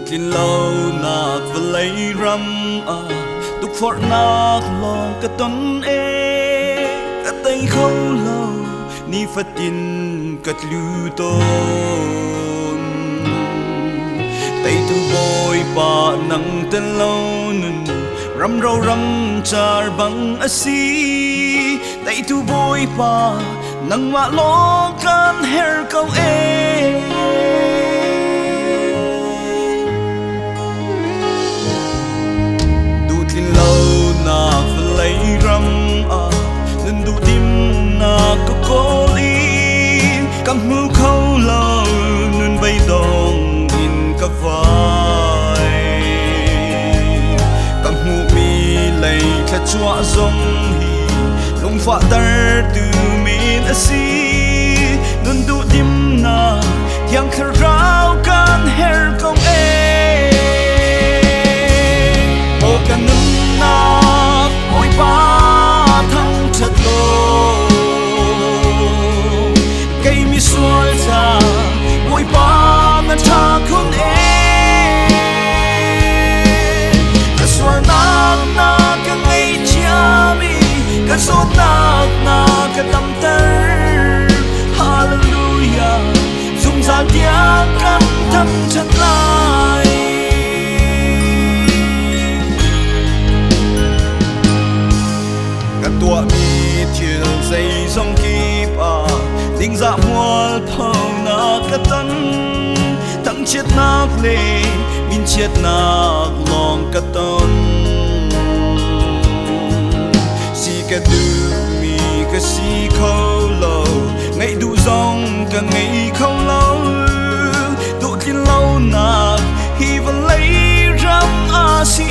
Tlin Lonak Vawlei ram Tuk phort nak long ka ton ka tay khâu lâu ni Pathian kat lu ton tay tu boy pa nang ten lâu nun ram rau ram char bang asi tay tu boy pa nang ma long kan her kau Tlin Lonak Vawlei ram nên đủ tim na có colin cam mu khâu lâu nên bay dong in ka vai cam mu mi lay kha chua zong hi lung fa dar tu min asi nên đủ tim na yang khar rau kan her kong kan na oi pa thang chat lo cây mi sual cha oi pa na tha khun ka sual na ka ngai cha mi ka so na ka tam ter hallelujah zum za tia kan thang chat lai tua mi thiền dây dòng kịp tình dạ mual phâu na ka tan thằng chết nak le min chết nak long ka ton si ka du mi ka si khâu lâu ngày du dòng ka ngày khâu lâu du Tlin Lonak hi Vawlei ram si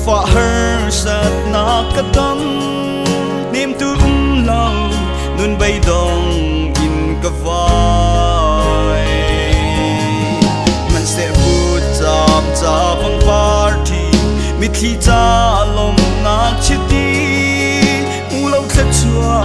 Phá her sat na ka tam nim tu lâu nun bay dong in ka vai man se put chap cha bang party mi thi cha lom nak chiti u lo kha chua